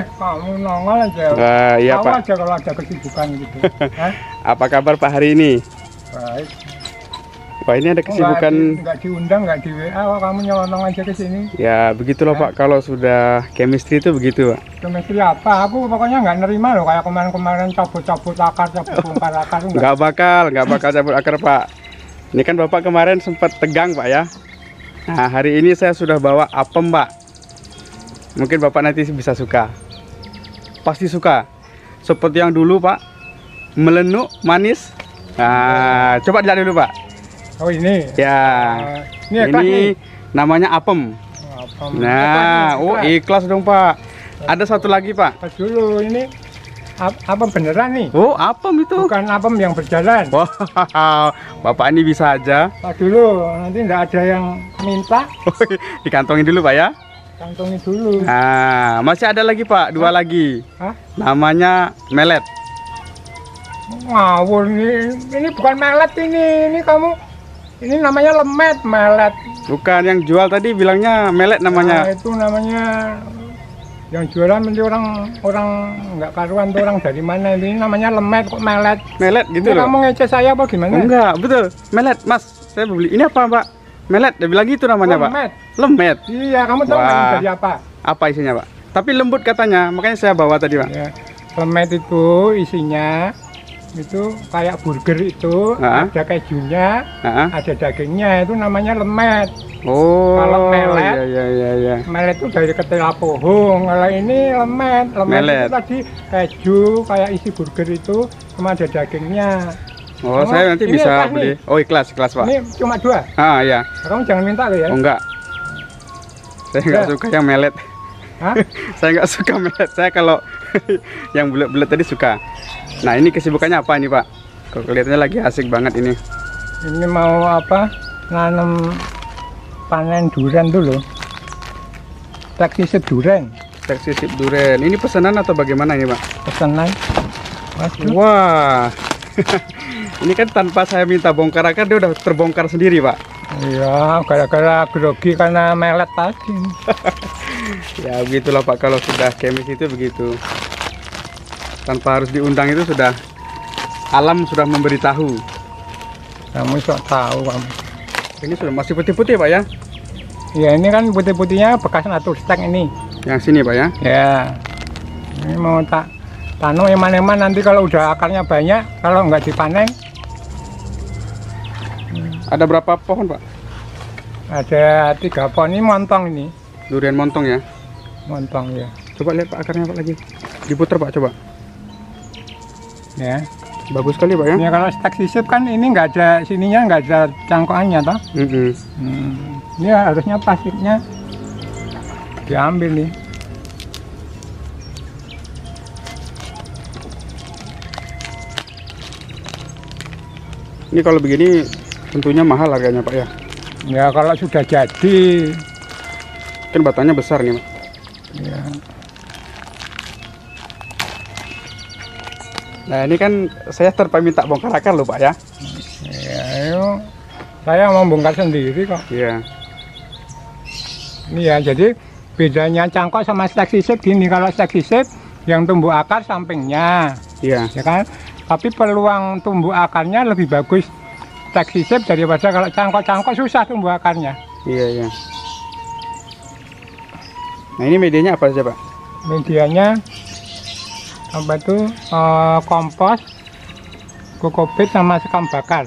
Kamu nongol aja. Iya Tahu Pak. aja kalau ada kesibukan gitu. Hah? Apa kabar Pak hari ini? Baik. Wah ini ada kesibukan. Nggak diundang, nggak di WA, kok kamu nyelonong aja ke sini. Ya begitulah Pak, kalau sudah chemistry itu begitu Pak. Chemistry apa? Aku pokoknya nggak nerima loh kayak kemarin-kemarin cabut-cabut akar, cabut bongkar akar. Nggak bakal cabut akar Pak. Ini kan Bapak kemarin sempat tegang Pak ya. Nah hari ini saya sudah bawa apem Pak. Mungkin Bapak nanti bisa suka. Pasti suka. Seperti yang dulu Pak, melenuk, manis. Nah coba dilihat dulu Pak. Oh ini? Ya, ini namanya apem. Apem. Nah, ikhlas dong Pak. Ada satu lagi Pak. Pas dulu ini apem beneran nih? Oh apem itu. Bukan apem yang berjalan. Wow, Bapak ini bisa aja. Pas dulu, nanti nggak ada yang minta. Dikantongin dulu Pak ya. Kantongin dulu. Nah, masih ada lagi Pak, dua lagi. Hah? Namanya melet. Ngawur ini bukan melet ini kamu. Ini namanya lemet, melet. Bukan, yang jual tadi bilangnya melet namanya. Nah, itu namanya yang jualan nanti orang nggak karuan tuh, orang dari mana ini namanya lemet kok melet. Melet gitu Ini loh. kamu ngece saya apa gimana? Enggak, betul. Melet, Mas. Saya beli. Ini apa, Pak? Melet, dia bilang gitu namanya, Pak. Lemet. Lemet. Iya, kamu tahu Wah. kan dari apa? Apa isinya, Pak? Tapi lembut katanya, makanya saya bawa tadi, Pak. Ya, lemet itu isinya itu kayak burger itu, ada kejunya, ada dagingnya, itu namanya lemet. Oh, kalau melet, iya. Melet itu dari ketela pohong. Kalau ini lemet, Melet. itu tadi keju kayak isi burger itu, cuma ada dagingnya. Oh, Kamu, saya nanti ini bisa ikhlas beli. nih. Oh, ikhlas Pak. Ini cuma 2. Ah, iya. Kamu jangan minta loh ya. Oh, enggak. Saya nggak Enggak. suka yang melet. Hah? Saya nggak suka melet. Saya kalau yang bulat-bulat tadi suka. Nah, ini kesibukannya apa ini, Pak? Kelihatannya lagi asik banget ini. Ini mau apa? Nanam panen durian dulu. Taksi sip durian. Taksi sip durian. Ini pesanan atau bagaimana ini, Pak? Pesanan. Waduh. Wah. Ini kan tanpa saya minta bongkar akar, dia udah terbongkar sendiri, Pak. Iya, gara-gara grogi karena melet tadi. Ya, begitulah Pak, kalau sudah kemis itu begitu. Tanpa harus diundang itu sudah alam sudah memberitahu. Kamu sok tahu kamu. Ini sudah masih putih-putih Pak ya? Ya ini kan putih-putihnya bekas natur stek ini. Yang sini Pak ya? Ya. Ini mau tak tanam eman-eman nanti kalau udah akarnya banyak, kalau nggak dipanen. Ada berapa pohon Pak? Ada 3 pohon ini montong ini. Durian montong ya? Montong ya. Coba lihat Pak akarnya Pak lagi. Diputar Pak coba. Ya. Bagus sekali Pak ya? Ini kalau stek sisip kan ini nggak ada sininya, nggak ada cangkokannya toh. Ini harusnya plastiknya diambil nih. Ini kalau begini tentunya mahal harganya Pak ya? Ya kalau sudah jadi. Kan batangnya besar nih Pak. Ya. Nah ini kan saya terpaksa minta bongkar akar loh Pak ya? Ya, ayo. Saya mau bongkar sendiri kok. Iya. Ini ya, jadi bedanya cangkok sama stek sisip gini. Kalau stek sisip yang tumbuh akar sampingnya, Iya. ya kan? Tapi peluang tumbuh akarnya lebih bagus stek sisip daripada kalau cangkok-cangkok susah tumbuh akarnya. Iya. Nah ini medianya apa saja Pak? Medianya apa itu kompos, kokopit sama sekam bakar.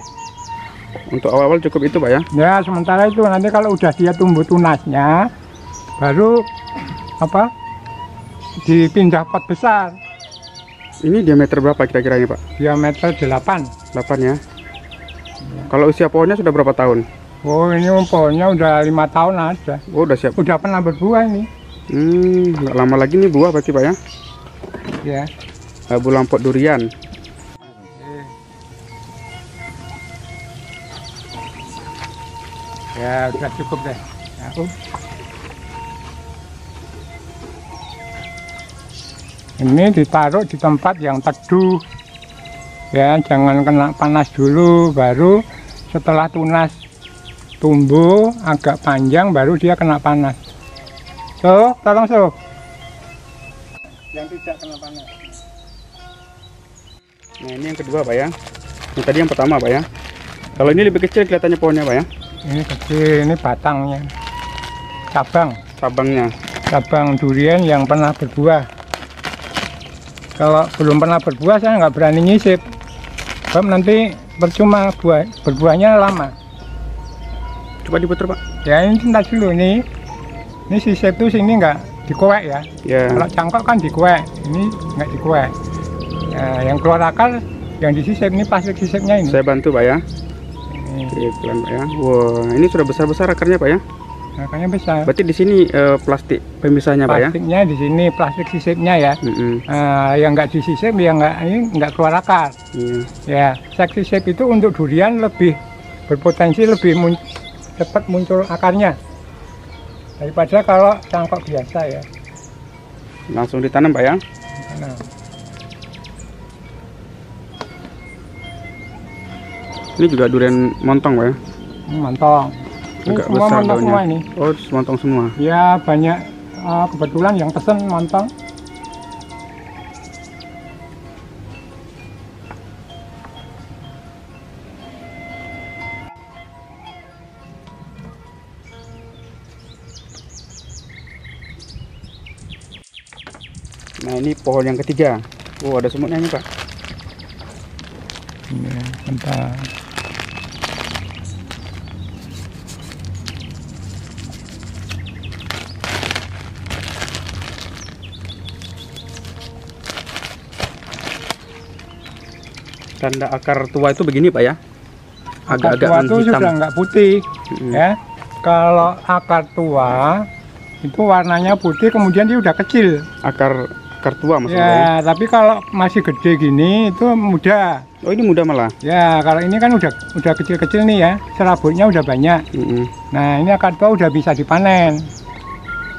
Untuk awal-awal cukup itu Pak ya? Ya sementara itu nanti kalau udah dia tumbuh tunasnya, baru apa? Dipindah pot besar. Ini diameter berapa kira-kira ini Pak? Diameter 8. 8 ya? Kalau usia pohonnya sudah berapa tahun? Oh ini pohonnya udah 5 tahun aja. Oh udah siap? Udah pernah berbuah ini. Nggak lama lagi nih buah berarti Pak ya? Ya. Labu lampot durian. Ya udah cukup deh. Aku. Ini ditaruh di tempat yang teduh. Ya jangan kena panas dulu, baru setelah tunas tumbuh agak panjang baru dia kena panas. So, tolong so. yang tidak kena panas. Nah ini yang kedua Pak ya. Yang tadi yang pertama Pak ya. Kalau ini lebih kecil kelihatannya pohonnya Pak ya. Ini kecil, ini batangnya, Cabangnya. cabang durian yang pernah berbuah. Kalau belum pernah berbuah saya nggak berani nyisip, sebab nanti percuma berbuahnya lama. Coba diputar Pak. Ya ini cinta dulu nih. Ini sisip tuh sini nggak dikuek ya. Ya. Kalau cangkok kan dikuek, ini nggak dikuek. Nah, yang keluar akar, yang disisip ini plastik sisipnya ini. Saya bantu Pak ya. Ini Oke, pelan Pak ya. Wah, ini sudah besar-besar akarnya Pak ya. makanya besar. Berarti di sini plastik pemisahnya Pak ya. Plastiknya di sini, plastik sisipnya ya. Mm-mm. Yang nggak disisip, yang nggak keluar akar. Iya. Ya, sek sisip itu untuk durian lebih berpotensi lebih cepat muncul akarnya daripada kalau cangkok biasa ya. Langsung ditanam Pak ya. Nah, Ini juga durian montong Pak ya. ini montong. Ini Agak semua besar montong daunnya. semua ini. Oh, montong semua. Ya banyak kebetulan yang pesen montong. Nah ini pohon yang ketiga. Oh ada semutnya nih Pak. Ini bentar. Tanda akar tua itu begini Pak ya. Akar Agak-agak tua itu menghitam. sudah nggak putih, Mm-mm. ya. Kalau akar tua itu warnanya putih, kemudian dia udah kecil. Akar tua maksudnya. Pak, ya? Ya, tapi kalau masih gede gini itu muda. Oh ini muda malah. Ya, kalau ini kan udah kecil-kecil nih ya, serabutnya udah banyak. Mm-mm. Nah, ini akar tua udah bisa dipanen,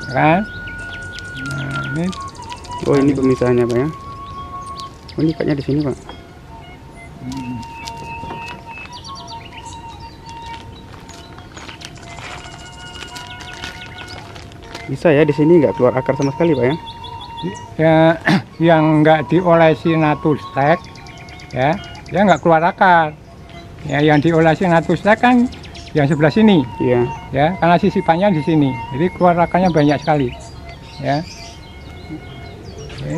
ya kan? Nah, ini Oh ini pemisahannya Pak ya. Oh ini kayaknya di sini Pak. Bisa ya di sini nggak keluar akar sama sekali Pak ya. ya yang nggak diolesi natustek, ya, dia nggak keluar akar. Ya, yang diolesi natustek kan yang sebelah sini, Iya. ya, karena sisipannya di sini, jadi keluar akarnya banyak sekali, ya. Oke.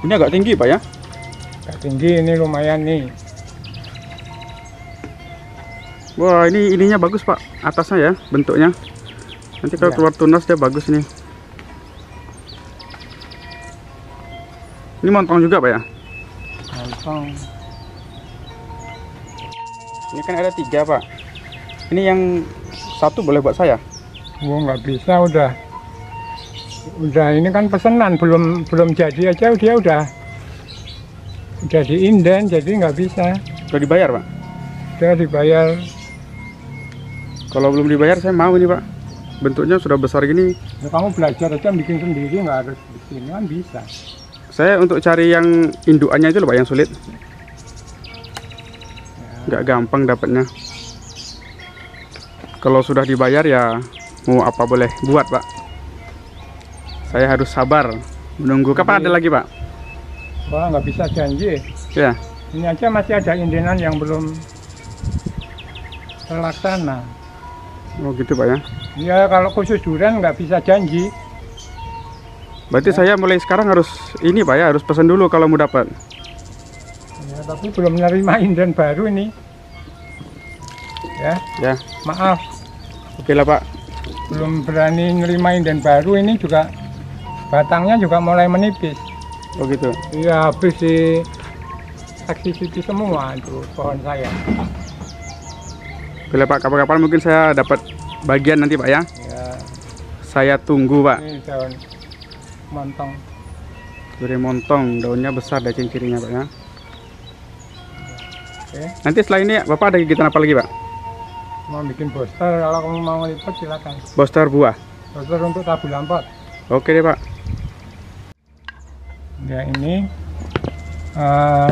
Ini agak tinggi Pak ya. Agak tinggi ini lumayan nih. Wah ini ininya bagus Pak. Atasnya ya bentuknya. Nanti kalau Iya. keluar tunas dia bagus nih. Ini montong juga Pak ya. Montong. Ini kan ada 3 Pak. Ini yang satu boleh buat saya. Oh, nggak bisa, udah ini kan pesanan, belum jadi aja dia udah diinden, jadi nggak bisa. Udah dibayar Pak. Dia dibayar. Kalau belum dibayar saya mau ini Pak. Bentuknya sudah besar gini. Ya, kamu belajar aja bikin sendiri, nggak harus bikin, kan bisa. Saya untuk cari yang indukannya itu loh Pak yang sulit. Nggak gampang dapatnya. Kalau sudah dibayar ya mau apa boleh buat Pak. Saya harus sabar menunggu. Kapan ada lagi Pak? Wah, nggak bisa janji. Ya. Ini aja masih ada indenan yang belum terlaksana. Oh gitu Pak ya. Ya kalau khusus durian nggak bisa janji. Berarti saya mulai sekarang harus ini Pak ya, harus pesan dulu kalau mau dapat. Ya, tapi belum menerima inden baru ini. Ya, Ya. maaf, Oke lah Pak. belum berani nerima inden baru ini juga batangnya juga mulai menipis. Oh gitu. Iya, habis di aksisiti semua itu pohon saya. Bila Pak, kapan-kapan mungkin saya dapat bagian nanti Pak ya. Ya, Saya tunggu Pak. ini daun montong. Durian montong, daunnya besar ada ciri-cirinya Pak ya. Oke, Nanti setelah ini Bapak ada kegiatan apa lagi Pak? mau bikin poster, kalau kamu mau lipat silakan. Poster buah. Poster untuk tabu lampot. Oke deh Pak. Ya ini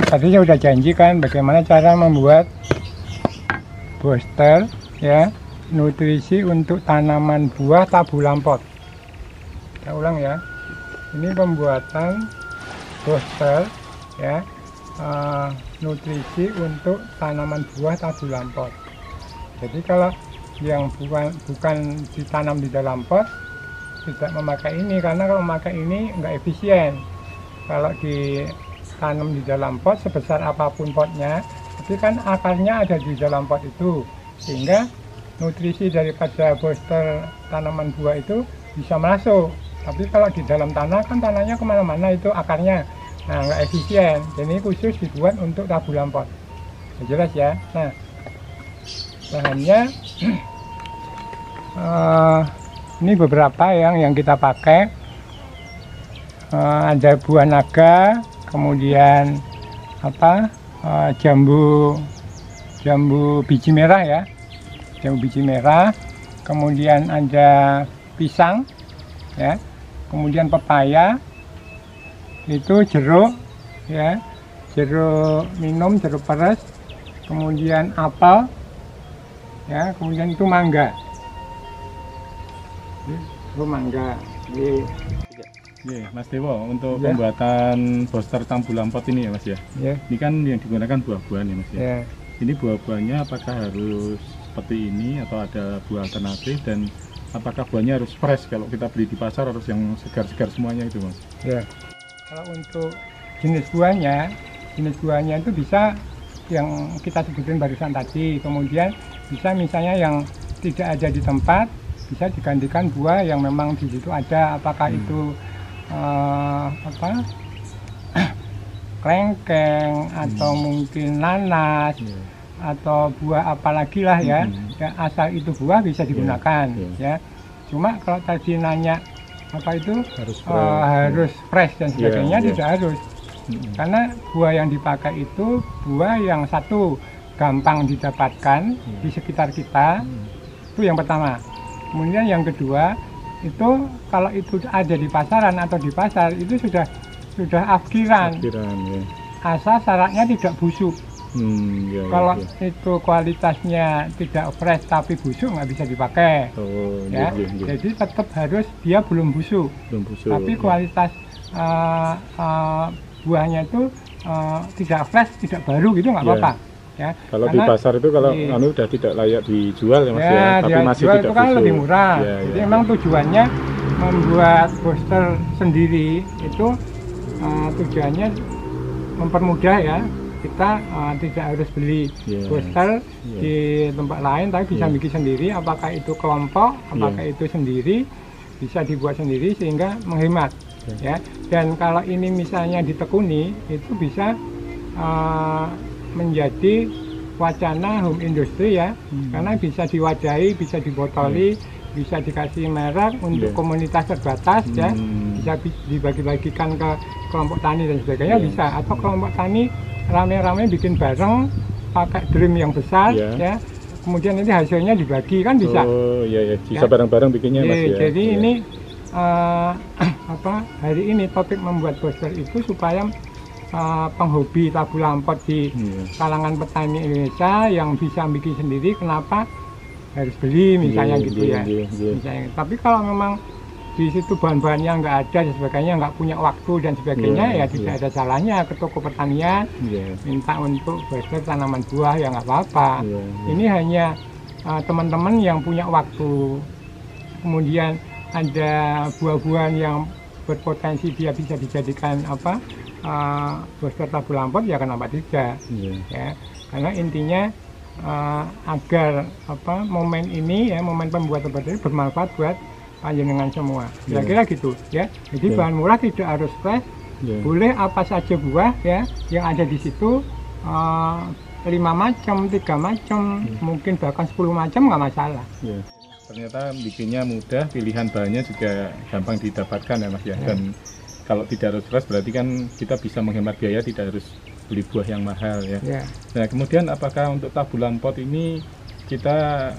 tadi saya udah janjikan bagaimana cara membuat poster ya nutrisi untuk tanaman buah tabu lampot. Saya ulang ya. Ini pembuatan booster ya, nutrisi untuk tanaman buah tabulan pot. Jadi kalau yang bukan ditanam di dalam pot tidak memakai ini, karena kalau memakai ini nggak efisien. Kalau ditanam di dalam pot sebesar apapun potnya, tapi kan akarnya ada di dalam pot itu, sehingga nutrisi daripada booster tanaman buah itu bisa masuk. Tapi kalau di dalam tanah kan tanahnya kemana-mana itu akarnya, nah nggak efisien. Jadi khusus dibuat untuk tabulan pot. Jelas ya. Nah, bahannya ini beberapa yang kita pakai. Ada buah naga, kemudian jambu biji merah ya, jambu biji merah, kemudian ada pisang ya, kemudian pepaya, itu jeruk ya, jeruk minum, jeruk peres, kemudian apel ya, kemudian itu mangga. Itu mangga. Mas Dewo, untuk pembuatan booster tabulan pot ini ya Mas ya. Ini kan yang digunakan buah-buahan ya Mas ya. Ini buah-buahnya apakah harus seperti ini atau ada buah alternatif, dan apakah buahnya harus fresh? Kalau kita beli di pasar harus yang segar-segar semuanya itu Mas. Ya. Kalau untuk jenis buahnya itu bisa yang kita sebutin barusan tadi, kemudian bisa misalnya yang tidak ada di tempat, bisa digantikan buah yang memang di situ ada, apakah itu klengkeng atau mungkin nanas atau buah apalagi lah ya, ya asal itu buah bisa digunakan ya. Cuma kalau tadi nanya apa itu harus fresh dan sebagainya, tidak harus, karena buah yang dipakai itu buah yang satu gampang didapatkan di sekitar kita, itu yang pertama. Kemudian yang kedua itu kalau itu ada di pasaran atau di pasar itu sudah afkiran ya. Asal syaratnya tidak busuk. Kalau itu kualitasnya tidak fresh tapi busuk nggak bisa dipakai. Jadi tetap harus dia belum busuk. Tapi kualitas buahnya itu tidak fresh, tidak baru gitu nggak apa-apa. Ya, kalau di pasar itu kalau udah tidak layak dijual ya Mas ya, tapi masih tidak itu kan lebih murah. Jadi memang tujuannya membuat booster sendiri itu tujuannya mempermudah ya, kita tidak harus beli booster di tempat lain, tapi bisa bikin sendiri. Apakah itu kelompok, apakah itu sendiri, bisa dibuat sendiri sehingga menghemat ya. Dan kalau ini misalnya ditekuni, itu bisa menjadi wacana home industry ya, karena bisa diwadahi, bisa dibotoli, bisa dikasih merek untuk komunitas terbatas ya, bisa dibagi-bagikan ke kelompok tani dan sebagainya bisa, atau kelompok tani rame-rame bikin bareng pakai drum yang besar ya, kemudian ini hasilnya dibagi kan bisa. Bisa bareng-bareng bikinnya Mas ya. Jadi ini hari ini topik membuat booster itu supaya penghobi tabulan pot di kalangan petani Indonesia yang bisa bikin sendiri, kenapa harus beli misalnya gitu ya. Misalnya. Tapi kalau memang di situ bahan-bahannya nggak ada dan sebagainya, nggak punya waktu dan sebagainya, ya tidak ada salahnya ke toko pertanian minta untuk booster tanaman buah, ya nggak apa-apa. Ini hanya teman-teman yang punya waktu, kemudian ada buah-buahan yang berpotensi dia bisa dijadikan booster tabulan pot, ya kenapa tidak ya, karena intinya agar momen ini ya, momen pembuatan booster ini bermanfaat buat panjenengan semua, kira-kira gitu ya. Jadi bahan murah tidak harus fresh, boleh apa saja buah ya yang ada di situ, 5 macam, 3 macam, mungkin bahkan 10 macam nggak masalah. Ternyata bikinnya mudah, pilihan bahannya juga gampang didapatkan ya Mas ya. Dan kalau tidak harus fresh berarti kan kita bisa menghemat biaya, tidak harus beli buah yang mahal ya. Nah kemudian apakah untuk tabulan pot ini kita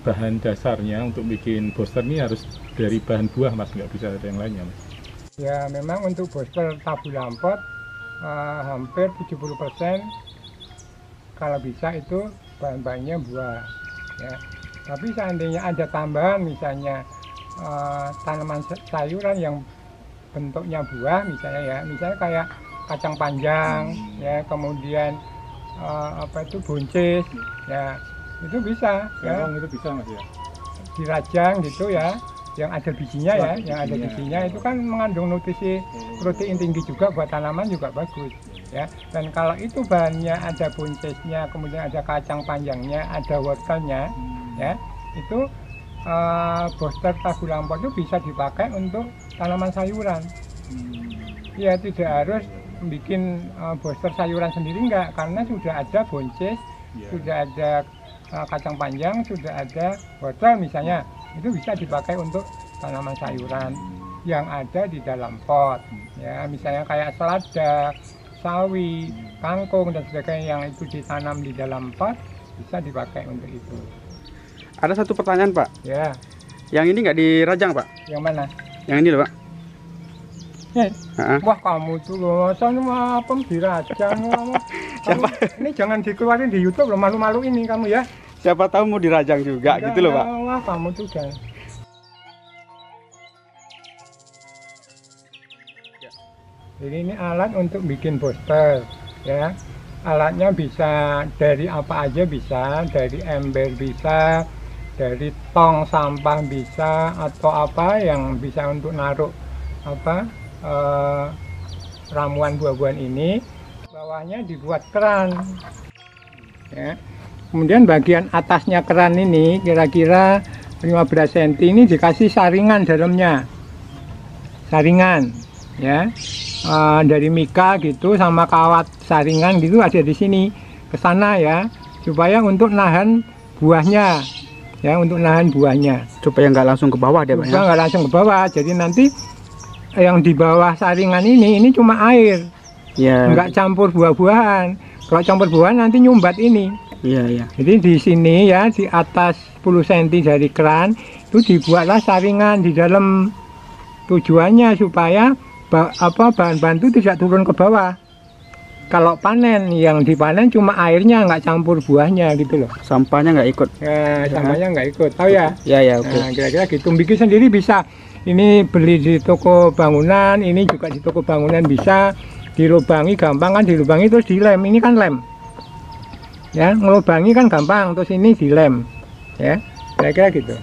bahan dasarnya untuk bikin booster ini harus dari bahan buah Mas, nggak bisa ada yang lainnya Mas? Ya memang untuk booster tabulan pot hampir 70% kalau bisa itu bahan-bahannya buah ya. Tapi seandainya ada tambahan misalnya tanaman sayuran yang bentuknya buah misalnya ya, misalnya kayak kacang panjang ya, kemudian buncis ya, itu bisa ya. Itu bisa Mas ya. Dirajang gitu ya, yang ada bijinya ya, yang ada bijinya itu kan mengandung nutrisi protein tinggi juga, buat tanaman juga bagus ya. Dan kalau itu bahannya ada buncisnya, kemudian ada kacang panjangnya, ada wortelnya ya, itu booster tabu lampot itu bisa dipakai untuk tanaman sayuran. Ya, tidak harus bikin booster sayuran sendiri, enggak, karena sudah ada buncis, sudah ada kacang panjang, sudah ada wortel misalnya, itu bisa dipakai untuk tanaman sayuran yang ada di dalam pot ya, misalnya kayak selada, sawi, kangkung dan sebagainya yang itu ditanam di dalam pot, bisa dipakai untuk itu. Ada satu pertanyaan Pak. Ya. Yang ini nggak dirajang Pak? Yang mana? Yang ini loh Pak. Wah, kamu tuh loh, soalnya apa dirajang kamu. Siapa? Ini jangan dikeluarin di YouTube loh, malu-malu ini kamu ya. Siapa tahu mau dirajang juga. Enggak, gitu loh Pak. Wah, kamu tuh jangan. Jadi ini alat untuk bikin booster ya. Alatnya bisa dari apa aja bisa, dari ember bisa, dari tong sampah bisa, atau apa yang bisa untuk naruh ramuan buah-buahan ini. Bawahnya dibuat keran ya. Kemudian bagian atasnya keran ini kira-kira 15 cm ini dikasih saringan dalamnya, saringan ya, dari mika gitu sama kawat saringan gitu ada di sini ke sana ya, supaya untuk nahan buahnya ya, untuk nahan buahnya Supaya nggak langsung ke bawah dia Pak ya. Nggak langsung ke bawah, jadi nanti yang di bawah saringan ini cuma air ya, nggak campur buah-buahan. Kalau campur buahan nanti nyumbat ini. Iya, iya. Jadi di sini ya, di atas 10 cm dari keran itu dibuatlah saringan di dalam, tujuannya supaya bahan-bahan itu tidak turun ke bawah. Kalau panen, yang dipanen cuma airnya, nggak campur buahnya gitu loh. Sampahnya nggak ikut. Ya, sampahnya nggak ikut. Tahu ya? Ya, ya, oke. Nah, kira-kira gitu. Bikin sendiri bisa. Ini beli di toko bangunan, ini juga di toko bangunan bisa. Dilubangi gampang kan, dilubangi terus dilem. Ini kan lem. Ya, ngelubangi kan gampang, terus ini dilem. Ya, kira-kira gitu.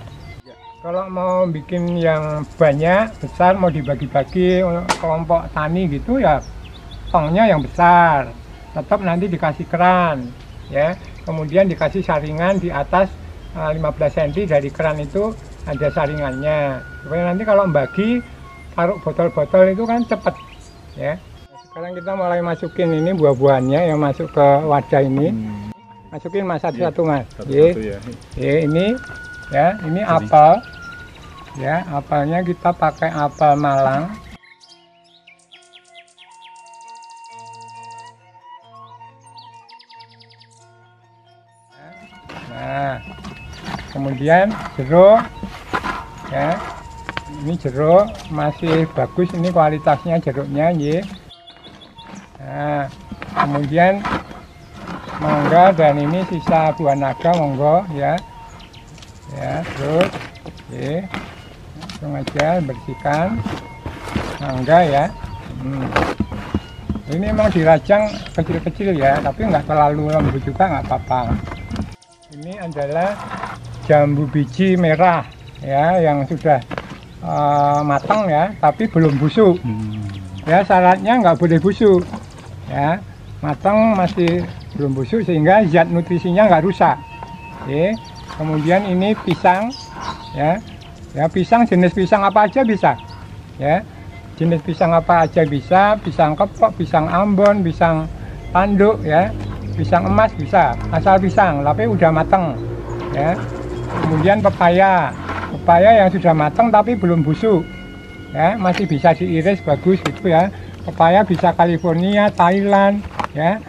Kalau mau bikin yang banyak, besar, mau dibagi-bagi kelompok tani gitu ya, tongnya yang besar, tetap nanti dikasih keran, ya. Kemudian dikasih saringan di atas 15 cm dari keran itu ada saringannya. Supaya nanti kalau bagi, taruh botol-botol itu kan cepet, ya. Sekarang kita mulai masukin ini buah-buahannya yang masuk ke wadah ini. Masukin mas satu-satu mas. Ini ya, ini apel. Ya, apelnya kita pakai apel Malang. Nah, kemudian jeruk, ya, ini jeruk masih bagus, ini kualitasnya jeruknya, ya. Nah, kemudian mangga, dan ini sisa buah naga, monggo, ya, ya, terus, ya, langsung aja bersihkan mangga ya. Ini memang dirajang kecil-kecil ya, tapi nggak terlalu lembut juga, nggak apa-apa. Ini adalah jambu biji merah ya, yang sudah matang ya, tapi belum busuk. Ya, syaratnya nggak boleh busuk ya, matang masih belum busuk sehingga zat nutrisinya nggak rusak. Oke. Kemudian ini pisang ya, ya pisang, jenis pisang apa aja bisa ya, jenis pisang apa aja bisa, pisang kepok, pisang ambon, pisang tanduk ya, pisang emas bisa, asal pisang tapi udah matang ya. Kemudian pepaya, pepaya yang sudah matang tapi belum busuk ya, masih bisa diiris bagus gitu ya. Pepaya bisa California, Thailand ya,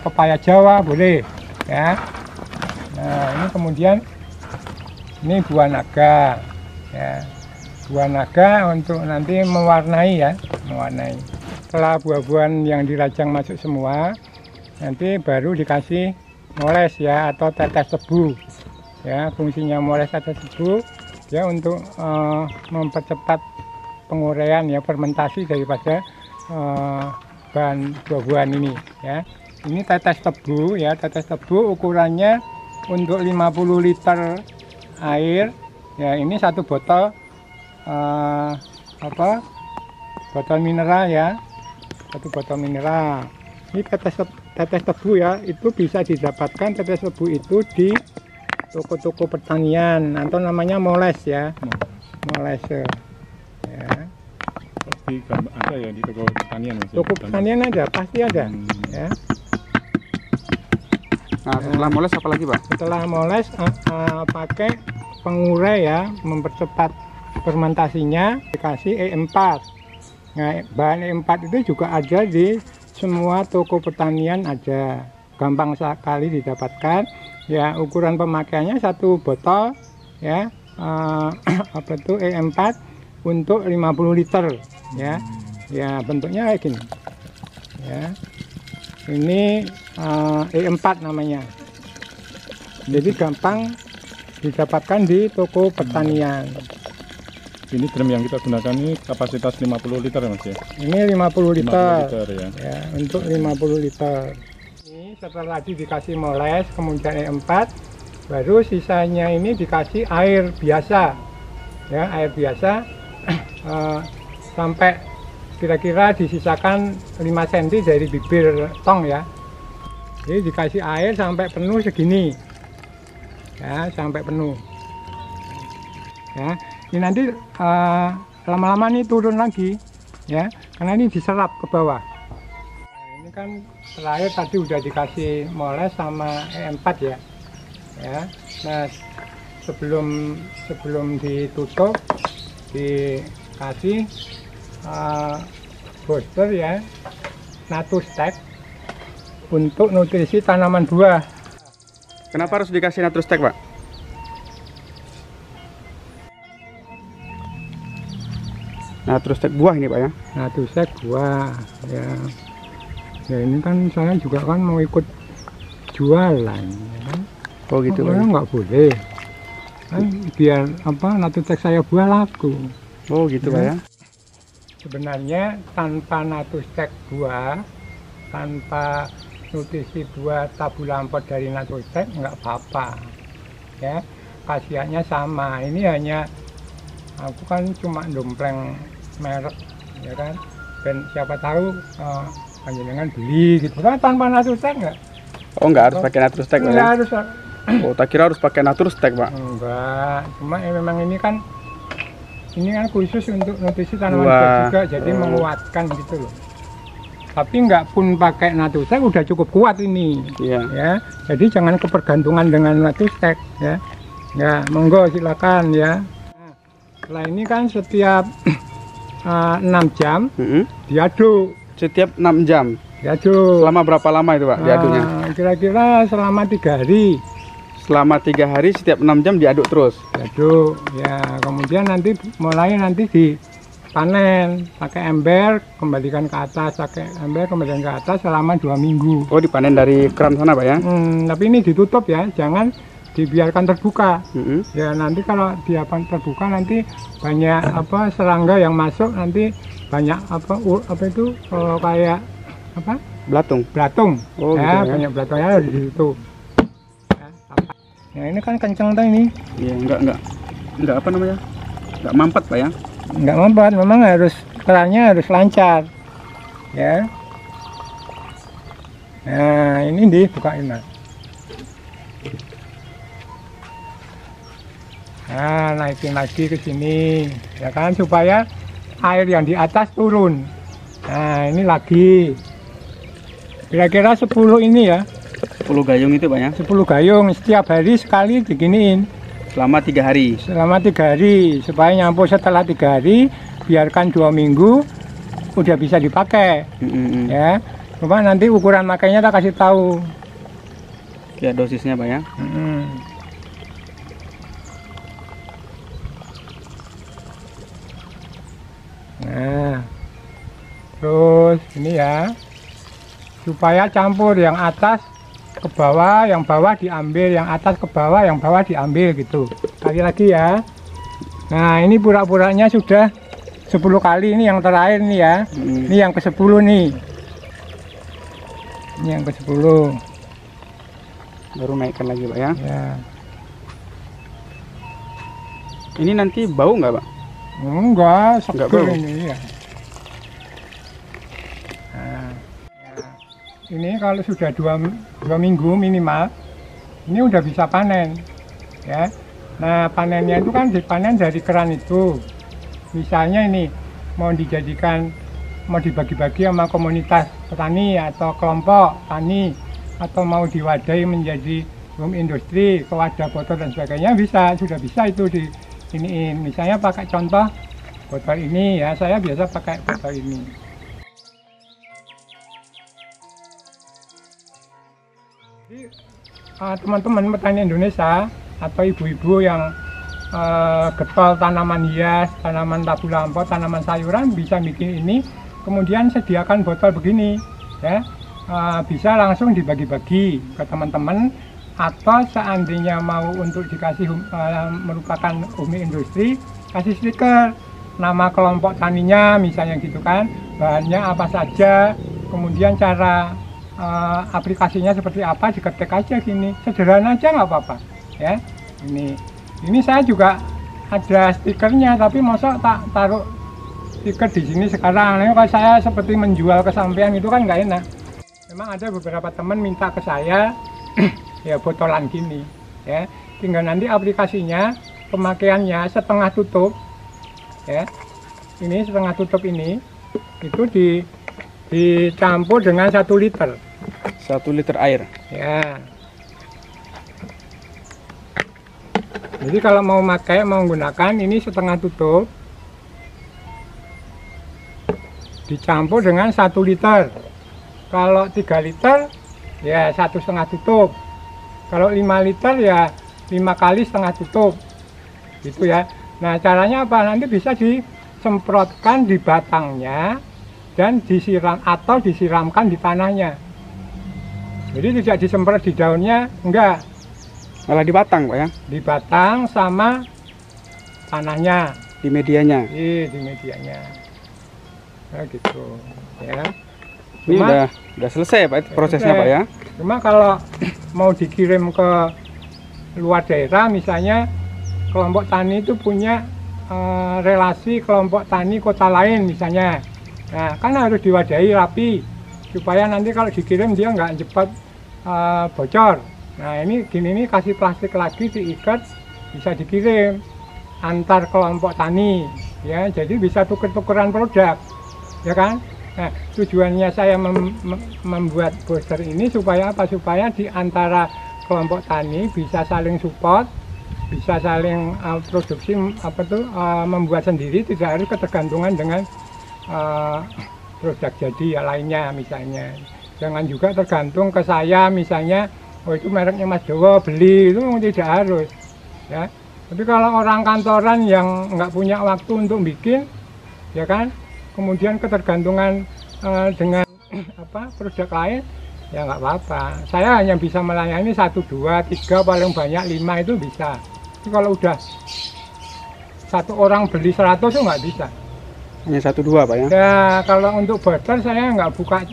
pepaya Jawa boleh ya. Nah, ini kemudian ini buah naga ya, buah naga untuk nanti mewarnai ya, mewarnai. Setelah buah-buahan yang dirajang masuk semua, nanti baru dikasih moles ya, atau tetes tebu ya. Fungsinya moles tetes tebu dia untuk mempercepat penguraian ya, fermentasi daripada bahan buah-buahan ini ya. Ini tetes tebu ya, tetes tebu ukurannya untuk 50 liter air ya. Ini satu botol botol mineral ya, satu botol mineral. Ini tetes tebu ya, itu bisa didapatkan tetes tebu itu di toko-toko pertanian atau namanya moles ya, moles ya. Ada ya di toko pertanian Mas, toko pertanian ada, pasti ada ya. Nah, setelah moles apa lagi Pak? Setelah moles pakai pengurai ya, mempercepat fermentasinya, dikasih E4. Nah, bahan E4 itu juga ada di semua toko pertanian, ada, gampang sekali didapatkan ya. Ukuran pemakaiannya satu botol ya, apa itu E4 untuk 50 liter ya. Ya, bentuknya kayak gini ya. Ini E4 namanya, jadi gampang didapatkan di toko pertanian. Ini drum yang kita gunakan ini kapasitas 50 liter ya Mas ya? Ini 50 liter, 50 liter ya. Ya, untuk 50 liter. Ini setelah dikasih moles, kemudian E4, baru sisanya ini dikasih air biasa ya, air biasa sampai kira-kira disisakan 5 cm dari bibir tong ya. Jadi dikasih air sampai penuh segini ya, sampai penuh ya. Ini nanti lama-lama nih turun lagi ya, karena ini diserap ke bawah. Nah, ini kan terakhir tadi udah dikasih moles sama E4 ya. Nah, sebelum ditutup dikasih booster ya, Natustek untuk nutrisi tanaman buah. Kenapa harus dikasih Natustek Pak? Natustek buah ini Pak ya? Natustek buah ya. Ya ini kan saya juga kan mau ikut jualan ya kan. Oh gitu Pak. Nggak boleh kan, biar apa, Natustek saya buah laku. Oh gitu Pak ya. Sebenarnya tanpa Natustek buah, tanpa nutrisi buah Tabulampot dari Natustek nggak apa-apa ya, khasiatnya sama. Ini hanya aku kan cuma dompleng merek ya kan, dan siapa tahu panjenengan beli gitu kan tanpa Natustek nggak. Oh nggak harus pakai Natustek Pak ya? Nggak harus. Oh tak kira harus pakai Natustek Pak. Enggak, cuma ya memang ini kan khusus untuk nutrisi tanaman buah juga, jadi menguatkan gitu loh. Tapi nggak pun pakai Natustek udah cukup kuat ini. Iya. Ya, jadi jangan kepergantungan dengan Natustek ya. Ya, monggo silakan ya. Nah, setelah ini kan setiap 6 jam diaduk. Setiap 6 jam. Diaduk. Selama berapa lama itu Pak diaduknya? Kira-kira selama 3 hari. Selama 3 hari setiap 6 jam diaduk terus. Diaduk ya, kemudian nanti dipanen pakai ember, kembalikan ke atas, pakai ember kembalikan ke atas selama 2 minggu. Oh dipanen dari keran sana Pak ya? Tapi ini ditutup ya, jangan dibiarkan terbuka. Ya nanti kalau dibiarkan terbuka nanti banyak serangga yang masuk, nanti banyak itu kayak apa? Belatung. Oh, ya, gitu ya. banyak belatungnya di situ. Ya ini kan kenceng tuh ini. Iya, enggak apa namanya? Enggak mampet Pak ya? Enggak mampet, memang kerannya harus lancar. Ya. Nah, ini dibukain Mas. Nah, naikin lagi ke sini. Ya kan, supaya air yang di atas turun. Nah, ini lagi. Kira-kira 10 ini ya. 10 gayung itu Pak ya? 10 gayung, setiap hari sekali diginiin. Selama 3 hari? Selama 3 hari, supaya nyampur setelah 3 hari, biarkan 2 minggu, udah bisa dipakai. Ya, cuma nanti ukuran makainya tak kasih tahu. Ya dosisnya Pak ya? Nah, terus ini ya, supaya campur yang atas ke bawah, yang bawah diambil, yang atas ke bawah, yang bawah diambil gitu. Lagi ya. Nah, ini pura-puranya sudah 10 kali, ini yang terakhir nih ya. Ini yang ke-10 nih. Ini yang ke-10. Baru naikkan lagi Pak ya. Ya. Ini nanti bau nggak Pak? Enggak, seger bau. ini ya. Nah, ya. Ini kalau sudah dua minggu minimal, ini udah bisa panen. Ya. Nah, panennya itu kan dipanen dari keran itu. Misalnya ini mau dijadikan, mau dibagi-bagi sama komunitas petani atau kelompok tani, atau mau diwadahi menjadi home industri, ke wadah botol dan sebagainya, bisa, sudah bisa itu di iniin. Misalnya pakai contoh botol ini ya, saya biasa pakai botol ini. Jadi teman-teman petani Indonesia atau ibu-ibu yang getol tanaman hias, tanaman tabu lampau, tanaman sayuran bisa bikin ini, kemudian sediakan botol begini ya, bisa langsung dibagi-bagi ke teman-teman, atau seandainya mau untuk dikasih merupakan home industri, kasih stiker nama kelompok taninya misalnya gitu kan, bahannya apa saja, kemudian cara aplikasinya seperti apa, diketik aja gini, sederhana aja nggak apa-apa ya. Ini saya juga ada stikernya, tapi masa tak taruh stiker di sini sekarang. Nah, kalau saya seperti menjual kesampaian itu kan nggak enak. Memang ada beberapa teman minta ke saya ya botolan gini ya, tinggal nanti aplikasinya pemakaiannya setengah tutup ya, ini setengah tutup ini itu dicampur dengan 1 liter 1 liter air ya. Jadi kalau mau menggunakan ini setengah tutup dicampur dengan 1 liter. Kalau 3 liter ya 1,5 tutup. Kalau 5 liter ya 5 kali setengah tutup gitu ya. Nah, caranya apa? Nanti bisa disemprotkan di batangnya dan disiram atau disiramkan di tanahnya. Jadi tidak disemprot di daunnya, enggak, malah di batang Pak ya. di batang sama tanahnya, Di medianya. di medianya. Nah, gitu ya. Ini Cuma- udah selesai Pak itu prosesnya selesai. Pak ya. Cuma kalau mau dikirim ke luar daerah, misalnya kelompok tani itu punya relasi kelompok tani kota lain misalnya. Nah, kan harus diwadahi rapi supaya nanti kalau dikirim dia nggak cepat bocor. Nah, ini gini nih, kasih plastik lagi diikat, bisa dikirim antar kelompok tani ya, jadi bisa tuker-tukeran produk ya kan. Nah, tujuannya saya membuat booster ini supaya apa? Supaya di antara kelompok tani bisa saling support, bisa saling produksi membuat sendiri, tidak harus ketergantungan dengan produk jadi lainnya misalnya. Jangan juga tergantung ke saya misalnya, oh itu mereknya Mas Jowo, beli, itu tidak harus ya. Tapi kalau orang kantoran yang nggak punya waktu untuk bikin ya kan, kemudian ketergantungan dengan produk lain, ya nggak apa-apa. Saya hanya bisa melayani 1, 2, 3, paling banyak 5 itu bisa. Tapi kalau udah satu orang beli 100 itu nggak bisa. Hanya 1, 2 Pak ya. Ya kalau untuk booster saya nggak buka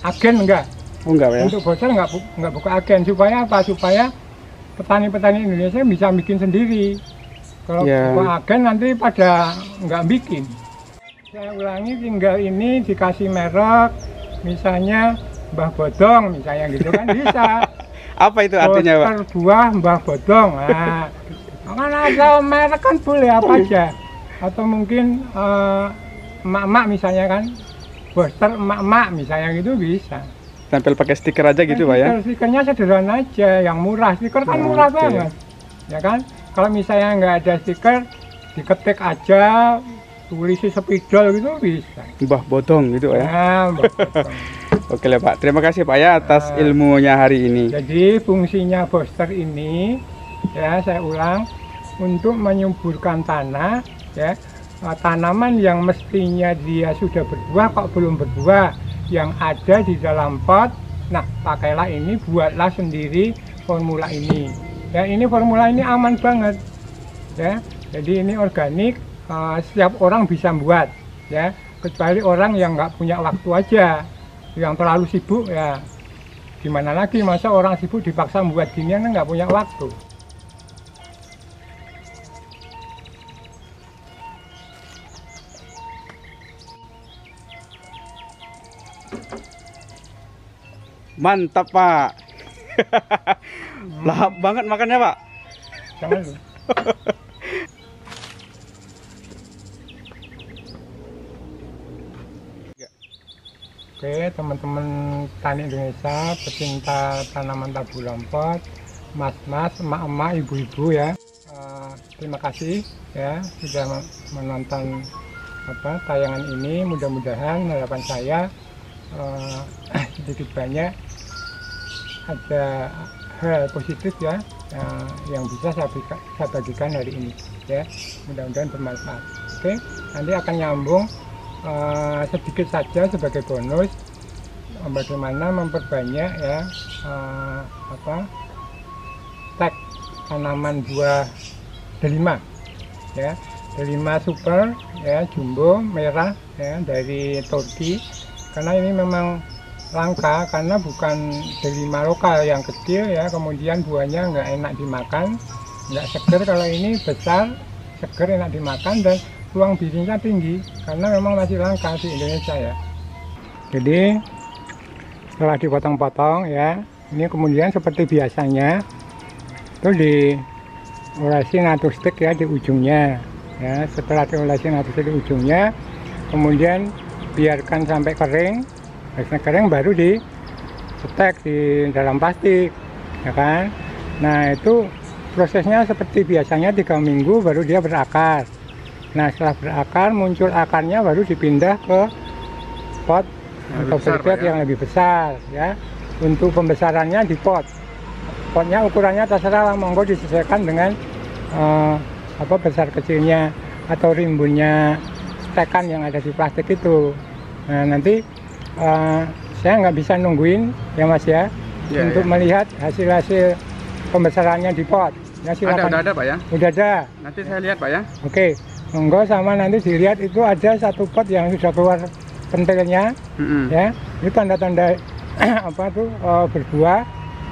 agen, enggak. Oh enggak Pak ya. Untuk booster nggak buka agen, supaya apa? Supaya petani-petani Indonesia bisa bikin sendiri. Kalau Ya. buka agen nanti pada nggak bikin. Saya ulangi, tinggal ini dikasih merek, misalnya Mbah Bodong, misalnya gitu kan bisa. Apa itu artinya Pak? Booster buah Mbah Bodong. Nah, kan ada merek kan boleh apa aja. Atau mungkin emak-emak misalnya kan, booster emak-emak misalnya gitu bisa. Tempel pakai stiker aja gitu Pak ya. Stikernya sederhana aja, yang murah. Stiker kan murah banget, ya kan. Kalau misalnya nggak ada stiker, diketik aja, tulisi spidol gitu bisa. Mbah Bodong gitu Pak ya. Nah, Oke lah Pak, terima kasih Pak ya atas ilmunya hari ini. jadi fungsinya booster ini ya, saya ulang, untuk menyuburkan tanah ya, tanaman yang mestinya dia sudah berbuah kok belum berbuah, yang ada di dalam pot. Nah, pakailah ini, buatlah sendiri formula ini ya. Ini formula ini aman banget ya, Jadi ini organik, setiap orang bisa buat, ya. Kecuali orang yang nggak punya waktu aja, yang terlalu sibuk ya. Gimana lagi, masa orang sibuk dipaksa membuat ginian nggak punya waktu. Mantap Pak. Lahap banget makannya Pak. Jangan lu. Oke, teman-teman tani Indonesia, pecinta tanaman tabu lampot, mas-mas, emak-emak, ibu-ibu ya. Terima kasih ya sudah menonton tayangan ini. Mudah-mudahan harapan saya sedikit banyak ada hal positif ya yang bisa saya bagikan hari ini ya. Mudah-mudahan bermanfaat. Oke, nanti akan nyambung sedikit saja sebagai bonus bagaimana memperbanyak ya stek tanaman buah delima ya, delima super ya, jumbo merah ya, dari Turki, karena ini memang langka karena bukan delima lokal yang kecil ya, kemudian buahnya nggak enak dimakan, nggak seger. Kalau ini besar, seger, enak dimakan, dan ruang bisnisnya tinggi karena memang masih langka di Indonesia ya. Jadi setelah dipotong-potong ya, ini kemudian seperti biasanya itu diolesi natu stick ya di ujungnya ya. Setelah diolesi natu stick di ujungnya, kemudian biarkan sampai kering. Setelah kering baru di setek di dalam plastik ya kan. Nah itu prosesnya seperti biasanya 3 minggu baru dia berakar. Nah setelah berakar, muncul akarnya, baru dipindah ke pot atau bed yang lebih besar ya. Untuk pembesarannya di pot, potnya ukurannya terserah lah, monggo disesuaikan dengan besar kecilnya atau rimbunnya stekan yang ada di plastik itu. Nah nanti saya nggak bisa nungguin ya Mas ya, untuk melihat hasil pembesarannya di pot ya. Silakan. Udah ada Pak ya? Udah ada. Nanti saya lihat Pak ya. Oke, monggo, sama nanti dilihat itu ada satu pot yang sudah keluar pentilnya ya. Itu tanda-tanda berbuah.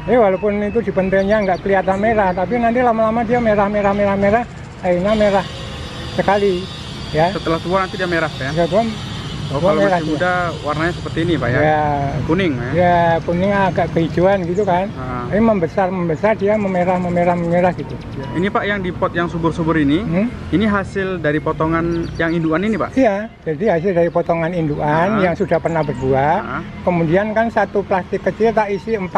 Walaupun itu di pentilnya nggak kelihatan merah, tapi nanti lama-lama dia merah, akhirnya merah sekali ya. Setelah tua nanti dia merah ya? Kalau merah masih muda warnanya seperti ini Pak ya? Kuning ya? Ya kuning agak kehijauan gitu kan. Ini membesar dia memerah gitu. Ini Pak yang di pot yang subur-subur ini, ini hasil dari potongan yang indukan ini Pak? Iya, jadi hasil dari potongan indukan yang sudah pernah berbuah. Kemudian kan satu plastik kecil tak isi 4-5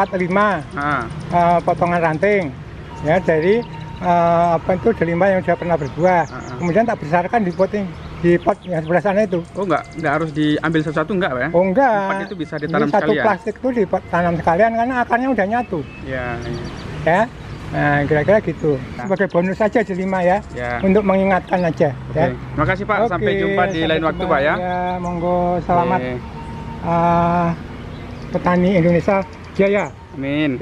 potongan ranting ya, dari delima yang sudah pernah berbuah. Kemudian tak besarkan di pot ini, di pot yang sebelah sana itu. Oh enggak harus diambil satu-satu enggak Pak ya? Oh enggak. Empat itu bisa ditanam sekalian. Satu plastik itu ditanam sekalian karena akarnya udah nyatu. Ya. Nah kira-kira gitu. Sebagai bonus saja delima ya. Untuk mengingatkan aja. Ya. Terima kasih Pak. Sampai jumpa di lain waktu Pak ya. Ya monggo, selamat petani Indonesia jaya. Amin.